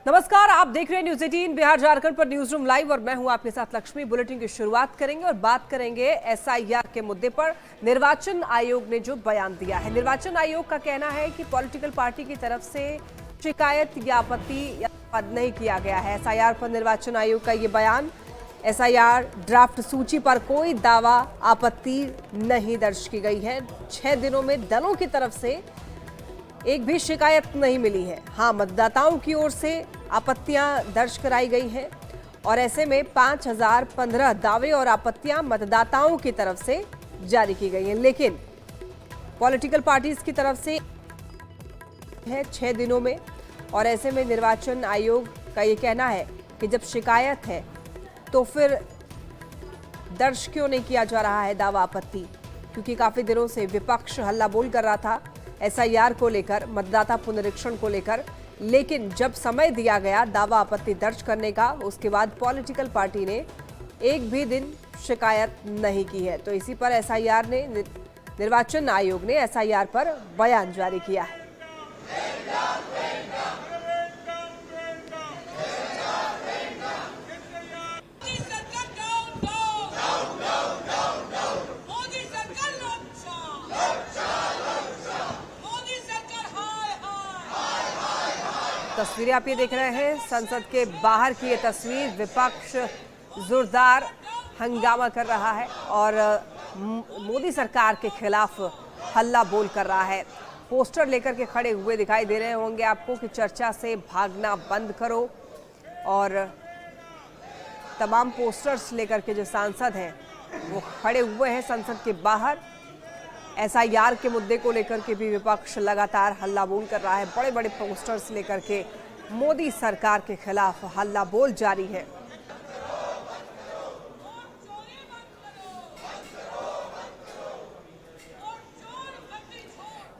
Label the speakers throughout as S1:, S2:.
S1: नमस्कार, आप देख रहे हैं न्यूज 18 बिहार झारखंड पर न्यूज रूम लाइव और मैं हूं आपके साथ लक्ष्मी। बुलेटिन की शुरुआत करेंगे और बात करेंगे एसआईआर के मुद्दे पर। निर्वाचन आयोग ने जो बयान दिया है, निर्वाचन आयोग का कहना है कि पॉलिटिकल पार्टी की तरफ से शिकायत या आपत्ति नहीं किया गया है। एसआईआर पर निर्वाचन आयोग का ये बयान, एसआईआर ड्राफ्ट सूची पर कोई दावा आपत्ति नहीं दर्ज की गई है। 6 दिनों में दलों की तरफ से एक भी शिकायत नहीं मिली है। हाँ, मतदाताओं की ओर से आपत्तियां दर्ज कराई गई हैं और ऐसे में 5015 दावे और आपत्तियां मतदाताओं की तरफ से जारी की गई हैं, लेकिन पॉलिटिकल पार्टीज की तरफ से है 6 दिनों में। और ऐसे में निर्वाचन आयोग का ये कहना है कि जब शिकायत है तो फिर दर्ज क्यों नहीं किया जा रहा है दावा आपत्ति, क्योंकि काफी दिनों से विपक्ष हल्ला बोल कर रहा था एसआईआर को लेकर, मतदाता पुनरीक्षण को लेकर, लेकिन जब समय दिया गया दावा आपत्ति दर्ज करने का, उसके बाद पॉलिटिकल पार्टी ने एक भी दिन शिकायत नहीं की है। तो इसी पर एसआईआर ने, निर्वाचन आयोग ने एसआईआर पर बयान जारी किया है। तस्वीरें आप ये देख रहे हैं, संसद के बाहर की ये तस्वीर। विपक्ष जोरदार हंगामा कर रहा है और मोदी सरकार के खिलाफ हल्ला बोल कर रहा है। पोस्टर लेकर के खड़े हुए दिखाई दे रहे होंगे आपको कि चर्चा से भागना बंद करो, और तमाम पोस्टर्स लेकर के जो सांसद हैं वो खड़े हुए हैं संसद के बाहर। एसआईआर के मुद्दे को लेकर के भी विपक्ष लगातार हल्ला बोल कर रहा है। बड़े बड़े पोस्टर्स लेकर के मोदी सरकार के खिलाफ हल्ला बोल जारी है।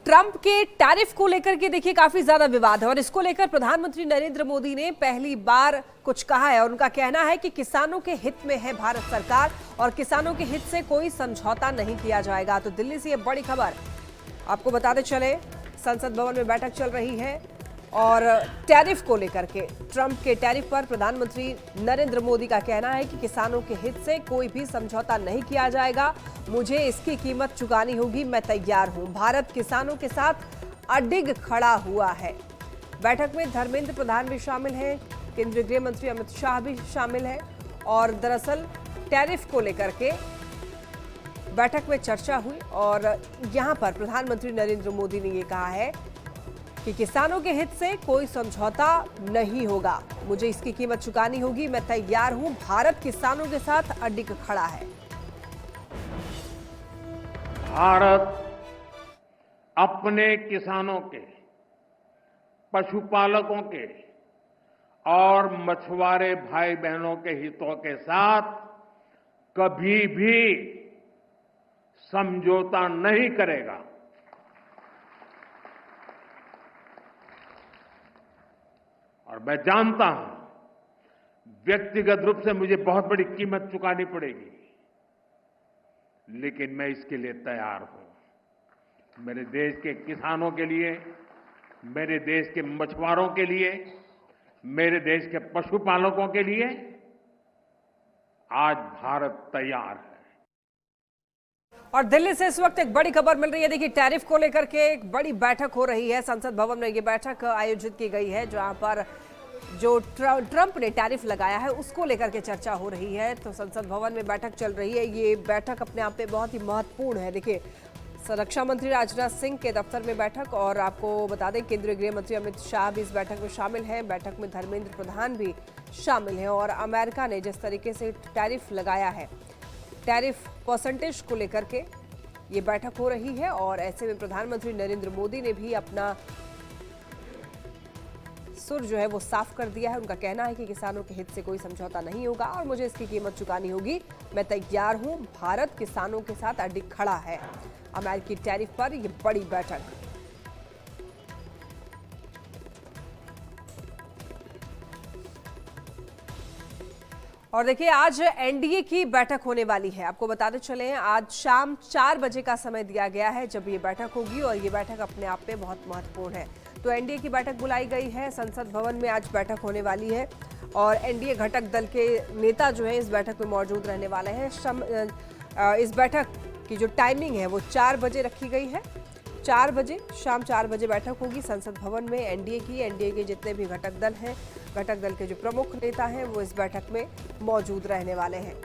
S1: ट्रंप के टैरिफ को लेकर के देखिए काफी ज्यादा विवाद है और इसको लेकर प्रधानमंत्री नरेंद्र मोदी ने पहली बार कुछ कहा है और उनका कहना है कि किसानों के हित में है भारत सरकार और किसानों के हित से कोई समझौता नहीं किया जाएगा। तो दिल्ली से ये बड़ी खबर आपको बताते चले, संसद भवन में बैठक चल रही है और टैरिफ को लेकर के, ट्रंप के टैरिफ पर प्रधानमंत्री नरेंद्र मोदी का कहना है कि किसानों के हित से कोई भी समझौता नहीं किया जाएगा, मुझे इसकी कीमत चुकानी होगी, मैं तैयार हूं। भारत किसानों के साथ अडिग खड़ा हुआ है। बैठक में धर्मेंद्र प्रधान भी शामिल हैं, केंद्रीय गृह मंत्री अमित शाह भी शामिल हैं और दरअसल टैरिफ को लेकर के बैठक में चर्चा हुई और यहां पर प्रधानमंत्री नरेंद्र मोदी ने ये कहा है कि किसानों के हित से कोई समझौता नहीं होगा, मुझे इसकी कीमत चुकानी होगी, मैं तैयार हूं। भारत किसानों के साथ अडिग खड़ा है।
S2: भारत अपने किसानों के, पशुपालकों के और मछुआरे भाई बहनों के हितों के साथ कभी भी समझौता नहीं करेगा। और मैं जानता हूं व्यक्तिगत रूप से मुझे बहुत बड़ी कीमत चुकानी पड़ेगी, लेकिन मैं इसके लिए तैयार हूं। मेरे देश के किसानों के लिए, मेरे देश के मछुआरों के लिए, मेरे देश के पशुपालकों के लिए आज भारत तैयार है।
S1: और दिल्ली से इस वक्त एक बड़ी खबर मिल रही है। देखिए, टैरिफ को लेकर के एक बड़ी बैठक हो रही है। संसद भवन में ये बैठक आयोजित की गई है जहां पर जो ट्रंप ने टैरिफ लगाया है उसको लेकर के चर्चा हो रही है। तो संसद भवन में बैठक चल रही है। ये बैठक अपने आप में बहुत ही महत्वपूर्ण है। देखिए, रक्षा मंत्री राजनाथ सिंह के दफ्तर में बैठक, और आपको बता दें केंद्रीय गृह मंत्री अमित शाह भी इस बैठक में शामिल हैं। बैठक में धर्मेंद्र प्रधान भी शामिल हैं और अमेरिका ने जिस तरीके से टैरिफ लगाया है, टैरिफ परसेंटेज को लेकर के ये बैठक हो रही है। और ऐसे में प्रधानमंत्री नरेंद्र मोदी ने भी अपना सुर जो है वो साफ कर दिया है। उनका कहना है कि किसानों के हित से कोई समझौता नहीं होगा और मुझे इसकी कीमत चुकानी होगी, मैं तैयार हूं। भारत किसानों के साथ अडिग खड़ा है। अमेरिकी टैरिफ पर यह बड़ी बैठक। और देखिए, आज एनडीए की बैठक होने वाली है। आपको बताते चले, आज शाम 4 बजे का समय दिया गया है जब ये बैठक होगी और ये बैठक अपने आप में बहुत महत्वपूर्ण है। तो एनडीए की बैठक बुलाई गई है, संसद भवन में आज बैठक होने वाली है और एनडीए घटक दल के नेता जो है इस बैठक में मौजूद रहने वाले हैं। इस बैठक की जो टाइमिंग है वो 4 बजे रखी गई है। 4 बजे, शाम 4 बजे बैठक होगी संसद भवन में एनडीए की। एनडीए के जितने भी घटक दल हैं, घटक दल के जो प्रमुख नेता हैं वो इस बैठक में मौजूद रहने वाले हैं।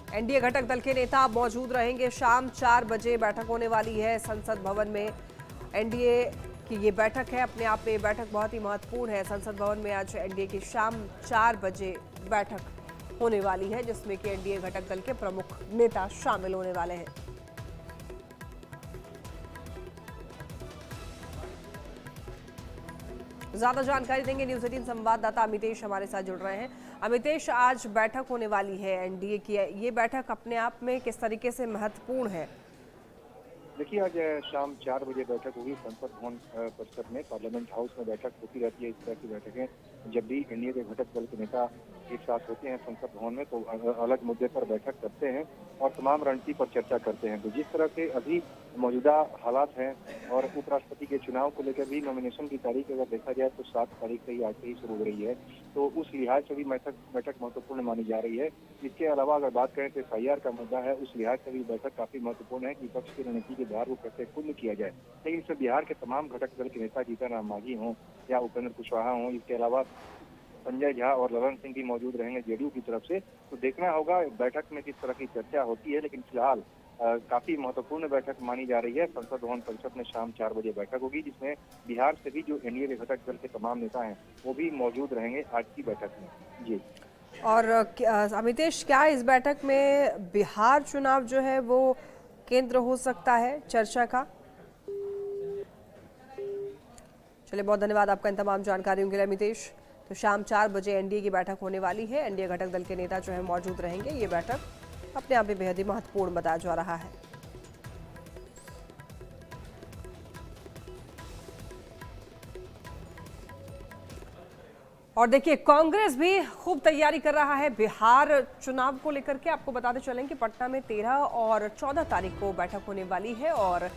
S1: एनडीए घटक दल के नेता मौजूद रहेंगे। शाम 4 बजे बैठक होने वाली है संसद भवन में। एनडीए की ये बैठक है, अपने आप में ये बैठक बहुत ही महत्वपूर्ण है। संसद भवन में आज एनडीए की शाम 4 बजे बैठक होने वाली है, जिसमें कि एनडीए घटक दल के प्रमुख नेता शामिल होने वाले हैं। ज्यादा जानकारी देंगे न्यूज़ 18 संवाददाता अमितेश हमारे साथ जुड़ रहे हैं। अमितेश, आज बैठक होने वाली है एनडीए की, ये बैठक अपने आप में किस तरीके से महत्वपूर्ण है?
S3: देखिए, आज शाम 4 बजे बैठक होगी संसद भवन परिसर में। पार्लियामेंट हाउस में बैठक होती रहती है। इस तरह की बैठकें जब भी एनडीए के घटक दल के नेता एक साथ होते हैं संसद भवन में तो अलग मुद्दे पर बैठक करते हैं और तमाम रणनीति पर चर्चा करते हैं। तो जिस तरह के अभी मौजूदा हालात हैं और उपराष्ट्रपति के चुनाव को लेकर भी नॉमिनेशन की तारीख अगर देखा जाए तो 7 तारीख से ही आज से ही शुरू हो रही है, तो उस लिहाज से भी बैठक महत्वपूर्ण मानी जा रही है। इसके अलावा अगर बात करें तो FIR का मुद्दा है, उस लिहाज से भी बैठक काफी महत्वपूर्ण है कि विपक्ष की रणनीति के धार को कैसे पूर्ण किया जाए। लेकिन इसमें बिहार के तमाम घटक दल के नेता जीतन राम मांझी हों या उपेंद्र कुशवाहा हों, इसके अलावा संजय झा और ललन सिंह भी मौजूद रहेंगे जेडीयू की तरफ से। तो देखना होगा बैठक में किस तरह की चर्चा होती है, लेकिन फिलहाल काफी महत्वपूर्ण बैठक मानी जा रही है। संसद भवन परिषद में शाम 4 बजे बैठक होगी, जिसमें बिहार से भी जो एनडीए के घटक दल के तमाम नेता हैं वो भी मौजूद रहेंगे आज की बैठक में। जी,
S1: और अमितेश, क्या इस बैठक में बिहार चुनाव जो है वो केंद्र हो सकता है चर्चा का? चलिए, बहुत धन्यवाद आपका इन तमाम जानकारियों के लिए अमितेश। तो शाम 4 बजे एनडीए की बैठक होने वाली है। एनडीए घटक दल के नेता जो है मौजूद रहेंगे। ये बैठक अपने आप में बेहद ही महत्वपूर्ण बताया जा रहा है। और देखिए, कांग्रेस भी खूब तैयारी कर रहा है बिहार चुनाव को लेकर के। आपको बताते चलें कि पटना में 13 और 14 तारीख को बैठक होने वाली है और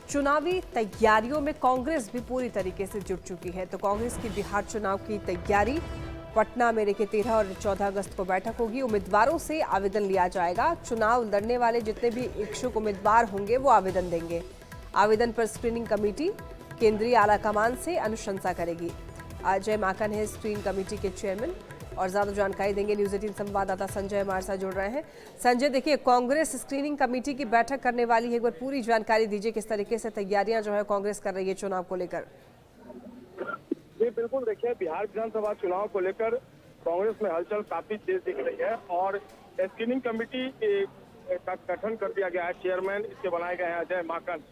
S1: चुनावी तैयारियों में कांग्रेस भी पूरी तरीके से जुट चुकी है। तो कांग्रेस की बिहार चुनाव की तैयारी, पटना में देखिए 13 और 14 अगस्त को बैठक होगी। उम्मीदवारों से आवेदन लिया जाएगा। चुनाव लड़ने वाले जितने भी इच्छुक उम्मीदवार होंगे वो आवेदन देंगे। आवेदन पर स्क्रीनिंग कमेटी केंद्रीय आलाकमान से अनुशंसा करेगी। अजय माकन है स्क्रीनिंग कमेटी के चेयरमैन और ज्यादा जानकारी देंगे न्यूज़ 18 संवाददाता संजय हमारे साथ जुड़ रहे हैं। संजय, देखिए, कांग्रेस स्क्रीनिंग कमेटी की बैठक करने वाली है, एक बार पूरी जानकारी दीजिए किस तरीके से तैयारियां जो है कांग्रेस कर रही है चुनाव को लेकर।
S4: जी बिल्कुल, देखिए, बिहार विधानसभा चुनाव को लेकर कांग्रेस में हलचल काफी तेज दिख रही है और स्क्रीनिंग कमेटी का गठन कर दिया गया है। चेयरमैन इसके बनाए गए हैं अजय माकन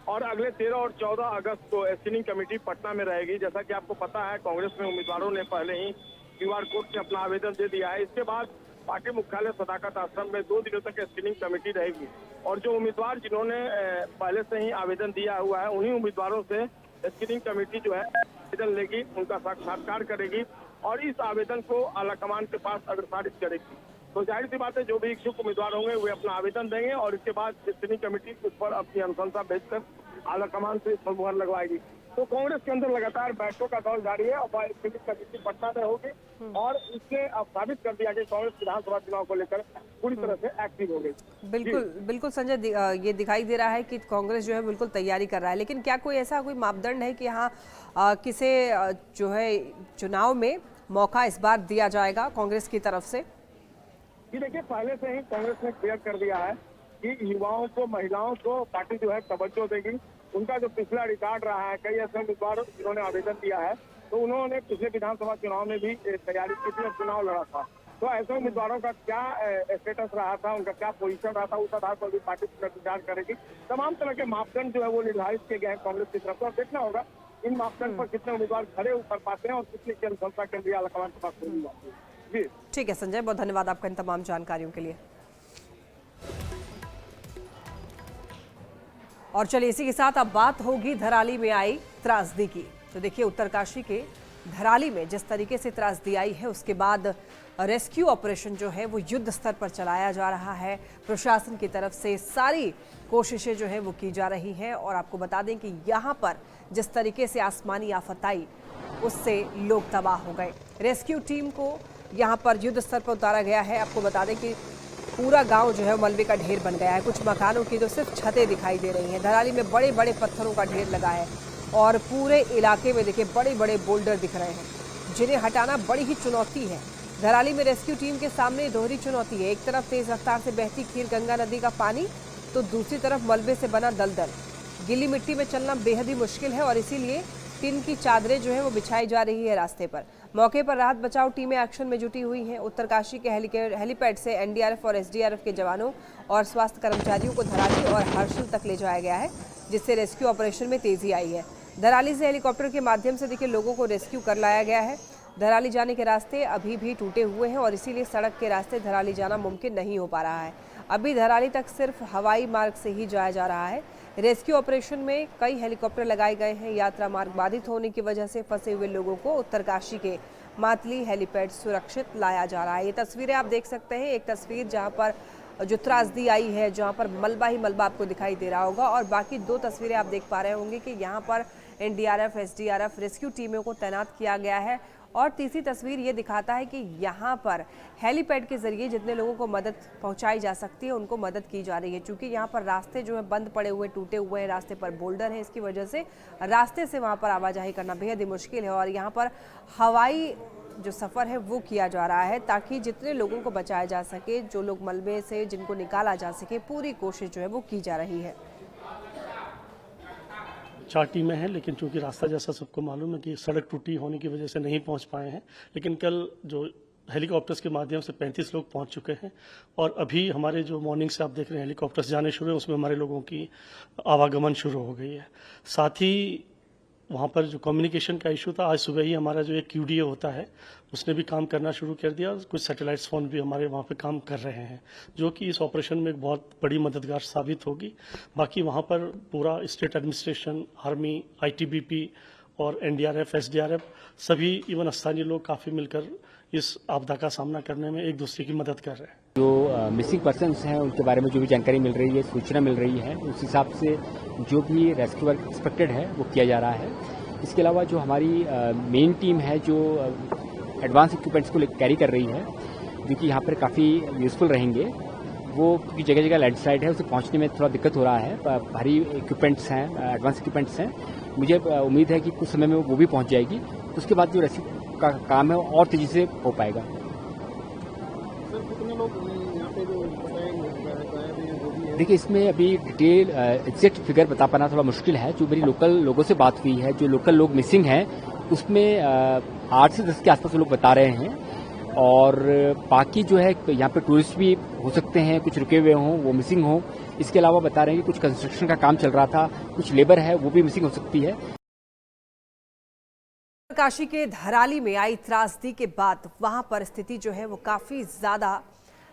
S4: और अगले 13 और 14 अगस्त को स्क्रीनिंग कमेटी पटना में रहेगी। जैसा कि आपको पता है, कांग्रेस में उम्मीदवारों ने पहले ही क्यूआर कोड से अपना आवेदन दे दिया है। इसके बाद पार्टी मुख्यालय सदाकत आश्रम में 2 दिनों तक स्क्रीनिंग कमेटी रहेगी और जो उम्मीदवार जिन्होंने पहले से ही आवेदन दिया हुआ है उन्हीं उम्मीदवारों से स्क्रीनिंग कमेटी जो है आवेदन लेगी, उनका साक्षात्कार करेगी और इस आवेदन को आलाकमान के पास अग्रसारित करेगी। तो जाहिर सी बात है, जो भी इच्छुक उम्मीदवार होंगे वे अपना आवेदन देंगे और इसके बाद स्क्रीनिंग कमेटी उस पर अपनी अनुशंसा भेजकर आलाकमान से मुहर लगवाएगी। तो कांग्रेस के अंदर लगातार बैठकों का दौर जारी है और स्क्रीनिंग कमेटी पटना में होगी और इससे अब साबित कर दिया कि कांग्रेस विधानसभा चुनाव को लेकर पूरी तरह से एक्टिव हो गई।
S1: बिल्कुल बिल्कुल संजय, ये दिखाई दे रहा है कि कांग्रेस जो है बिल्कुल तैयारी कर रहा है, लेकिन क्या कोई ऐसा कोई मापदंड है कि यहाँ किसे जो है चुनाव में मौका इस बार दिया जाएगा कांग्रेस की तरफ से?
S4: जी देखिए, पहले से ही कांग्रेस ने क्लियर कर दिया है कि युवाओं को, महिलाओं को पार्टी जो है तवज्जो देगी। उनका जो पिछला रिकॉर्ड रहा है, कई ऐसे उम्मीदवार जिन्होंने आवेदन दिया है तो उन्होंने पिछले विधानसभा चुनाव में भी तैयारी की थी और चुनाव लड़ा था। तो ऐसे उम्मीदवारों का क्या स्टेटस रहा था, उनका क्या पोजीशन रहा था, उस आधार पर भी पार्टी विचार करेगी। तमाम तरह के मापदंड जो है वो निर्धारित किए गए हैं कांग्रेस की तरफ से और देखना होगा इन मापदंड पर कितने उम्मीदवार खड़े उतर पाते हैं और कितनी की अनुशंसा केंद्रीय आलाकमान के पास होगी जाती है। जी
S1: ठीक है संजय, बहुत धन्यवाद आपका इन तमाम जानकारियों के लिए। और चलिए, इसी के साथ अब बात होगी धराली में आई त्रासदी की। तो देखिए, उत्तरकाशी के धराली में जिस तरीके से त्रासदी आई है उसके बाद रेस्क्यू ऑपरेशन जो है वो युद्ध स्तर पर चलाया जा रहा है। प्रशासन की तरफ से सारी कोशिशें जो है वो की जा रही हैं और आपको बता दें कि यहाँ पर जिस तरीके से आसमानी आफत आई उससे लोग तबाह हो गए। रेस्क्यू टीम को यहाँ पर युद्ध स्तर पर उतारा गया है। आपको बता दें कि पूरा गांव जो है मलबे का ढेर बन गया है। कुछ मकानों की तो सिर्फ छतें दिखाई दे रही हैं। धराली में बड़े बड़े पत्थरों का ढेर लगा है और पूरे इलाके में देखिए बड़े बड़े बोल्डर दिख रहे हैं जिन्हें हटाना बड़ी ही चुनौती है। धराली में रेस्क्यू टीम के सामने दोहरी चुनौती है। एक तरफ तेज रफ्तार से बहती खीर गंगा नदी का पानी तो दूसरी तरफ मलबे से बना दलदल। गीली मिट्टी में चलना बेहद ही मुश्किल है और इसीलिए टिन की चादरें जो है वो बिछाई जा रही है रास्ते पर। मौके पर राहत बचाव टीमें एक्शन में जुटी हुई हैं। उत्तरकाशी के हेलीपैड से एनडीआरएफ और एसडीआरएफ के जवानों और स्वास्थ्य कर्मचारियों को धराली और हर्षिल तक ले जाया गया है, जिससे रेस्क्यू ऑपरेशन में तेजी आई है। धराली से हेलीकॉप्टर के माध्यम से देखिए लोगों को रेस्क्यू कर लाया गया है। धराली जाने के रास्ते अभी भी टूटे हुए हैं और इसीलिए सड़क के रास्ते धराली जाना मुमकिन नहीं हो पा रहा है। अभी धराली तक सिर्फ हवाई मार्ग से ही जाया जा रहा है। रेस्क्यू ऑपरेशन में कई हेलीकॉप्टर लगाए गए हैं। यात्रा मार्ग बाधित होने की वजह से फंसे हुए लोगों को उत्तरकाशी के मातली हेलीपैड सुरक्षित लाया जा रहा है। ये तस्वीरें आप देख सकते हैं। एक तस्वीर जहां पर जो त्रासदी आई है, जहां पर मलबा ही मलबा आपको दिखाई दे रहा होगा और बाकी दो तस्वीरें आप देख पा रहे होंगे कि यहाँ पर एनडीआरएफ, एसडीआरएफ रेस्क्यू टीमों को तैनात किया गया है। और तीसरी तस्वीर ये दिखाता है कि यहाँ पर हेलीपैड के जरिए जितने लोगों को मदद पहुँचाई जा सकती है उनको मदद की जा रही है। क्योंकि यहाँ पर रास्ते जो है बंद पड़े हुए, टूटे हुए हैं, रास्ते पर बोल्डर हैं, इसकी वजह से रास्ते से वहाँ पर आवाजाही करना बेहद ही मुश्किल है और यहाँ पर हवाई जो सफ़र है वो किया जा रहा है ताकि जितने लोगों को बचाया जा सके, जो लोग मलबे से जिनको निकाला जा सके, पूरी कोशिश जो है वो की जा रही है।
S5: 4 टीमें हैं, लेकिन चूंकि रास्ता जैसा सबको मालूम है कि सड़क टूटी होने की वजह से नहीं पहुंच पाए हैं। लेकिन कल जो हेलीकॉप्टर्स के माध्यम से 35 लोग पहुंच चुके हैं और अभी हमारे जो मॉर्निंग से आप देख रहे हैं हेलीकॉप्टर्स जाने शुरू हैं, उसमें हमारे लोगों की आवागमन शुरू हो गई है। साथ ही वहाँ पर जो कम्युनिकेशन का इशू था, आज सुबह ही हमारा जो एक QDA होता है उसने भी काम करना शुरू कर दिया। कुछ सैटेलाइट फ़ोन भी हमारे वहाँ पे काम कर रहे हैं, जो कि इस ऑपरेशन में एक बहुत बड़ी मददगार साबित होगी। बाकी वहाँ पर पूरा स्टेट एडमिनिस्ट्रेशन, आर्मी, ITBP और NDRF, SDRF सभी इवन स्थानीय लोग काफ़ी मिलकर इस आपदा का सामना करने में एक दूसरे की मदद कर रहे हैं।
S6: जो मिसिंग पर्सन्स हैं उनके बारे में जो भी जानकारी मिल रही है, सूचना मिल रही है, उस हिसाब से जो भी रेस्क्यू वर्क एक्सपेक्टेड है वो किया जा रहा है। इसके अलावा जो हमारी मेन टीम है जो एडवांस इक्विपमेंट्स को कैरी कर रही है, जो कि यहाँ पर काफ़ी यूज़फुल रहेंगे, वो क्योंकि जगह जगह लैंडस्लाइड है, उसे पहुँचने में थोड़ा दिक्कत हो रहा है। भारी इक्विपमेंट्स हैं, एडवांस इक्विपमेंट्स हैं। मुझे उम्मीद है कि कुछ समय में वो भी पहुँच जाएगी। उसके बाद जो रेस्क्यू का काम है और तेज़ी से हो पाएगा। देखिए, इसमें अभी डिटेल एग्जैक्ट फिगर बता पाना थोड़ा मुश्किल है। जो मेरी लोकल लोगों से बात हुई है, जो लोकल लोग मिसिंग हैं, उसमें 8 से 10 के आसपास लोग बता रहे हैं और बाकी जो है यहाँ पे टूरिस्ट भी हो सकते हैं, कुछ रुके हुए हों, वो मिसिंग हों। इसके अलावा बता रहे हैं कि कुछ कंस्ट्रक्शन का काम चल रहा था, कुछ लेबर है वो भी मिसिंग हो सकती है।
S1: काशी के धराली में आई त्रासदी के बाद वहां पर स्थिति जो है वो काफी ज्यादा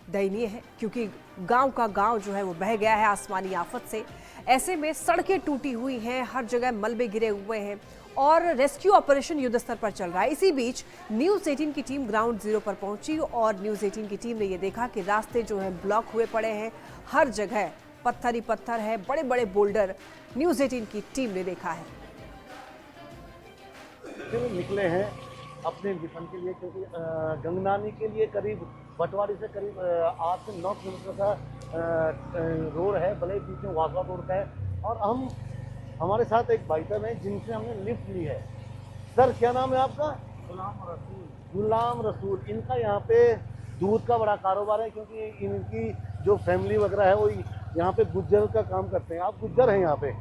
S1: दयनीय है, क्योंकि गांव का गांव जो है वो बह गया है आसमानी आफत से। ऐसे में सड़कें टूटी हुई हैं, हर जगह मलबे गिरे हुए हैं और रेस्क्यू ऑपरेशन युद्ध स्तर पर चल रहा है। इसी बीच न्यूज़ 18 की टीम ग्राउंड जीरो पर पहुंची और न्यूज़ 18 की टीम ने ये देखा कि रास्ते जो है ब्लॉक हुए पड़े हैं, हर जगह पत्थर ही पत्थर है, बड़े बड़े बोल्डर न्यूज़ 18 की टीम ने देखा है।
S7: निकले हैं अपने मिशन के लिए, क्योंकि गंगनानी के लिए करीब बटवारी से करीब 8 से 9 किलोमीटर का रोड है, भले ही बीच में वासवा रोड का है। और हमारे साथ एक भाई साहब हैं जिनसे हमने लिफ्ट ली है। सर, क्या नाम है आपका? गुलाम रसूल। इनका यहाँ पे दूध का बड़ा कारोबार है, क्योंकि इनकी जो फैमिली वगैरह है वो यहाँ पे गुज्जर का काम करते हैं। आप गुज्जर हैं यहाँ पे?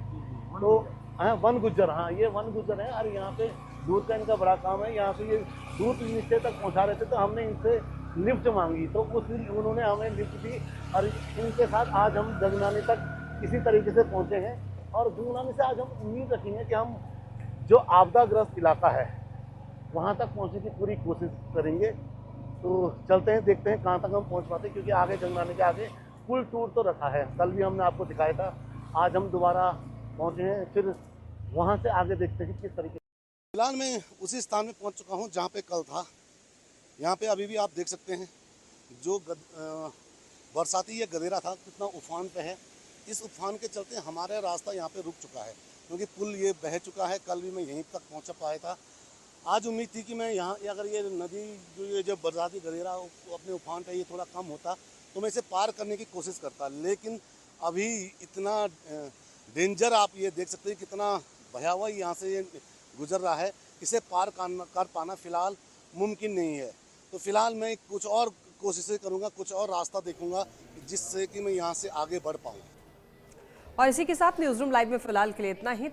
S7: तो हाँ, वन गुज्जर। हाँ, ये वन गुज्जर हैं और यहाँ पे दूध का इनका बड़ा काम है। यहाँ से ये दूध नीचे तक पहुँचा रहे थे, तो हमने इनसे लिफ्ट मांगी तो उन्होंने हमें लिफ्ट दी और इनके साथ आज हम गंगनानी तक इसी तरीके से पहुँचे हैं। और गंगनानी से आज हम उम्मीद रखेंगे कि हम जो आपदाग्रस्त इलाका है वहाँ तक पहुँचने की पूरी कोशिश करेंगे। तो चलते हैं, देखते हैं कहाँ तक हम पहुँच पाते हैं, क्योंकि आगे गंगनानी के आगे फुल टूर तो रखा है। कल भी हमने आपको दिखाया था, आज हम दोबारा पहुँचे हैं, फिर वहाँ से आगे देखते हैं किस तरीके।
S8: फिलहाल मैं उसी स्थान में पहुंच चुका हूं जहां पे कल था। यहाँ पे अभी भी आप देख सकते हैं जो बरसाती ये गदेरा था कितना उफान पे है। इस उफान के चलते हमारा रास्ता यहाँ पे रुक चुका है क्योंकि पुल ये बह चुका है। कल भी मैं यहीं तक पहुँच पाया था। आज उम्मीद थी कि मैं यहाँ अगर ये नदी जो बरसाती गदेरा अपने उफान पे ये थोड़ा कम होता तो मैं इसे पार करने की कोशिश करता, लेकिन अभी इतना डेंजर आप ये देख सकते हैं कितना भयावह यहाँ से ये गुजर रहा है। इसे पार कर पाना फ़िलहाल मुमकिन नहीं है। तो फिलहाल मैं कुछ और कोशिशें करूँगा, कुछ और रास्ता देखूँगा जिससे कि मैं यहाँ से आगे बढ़ पाऊँ।
S1: और इसी के साथ न्यूज़ रूम लाइव में फिलहाल के लिए इतना ही।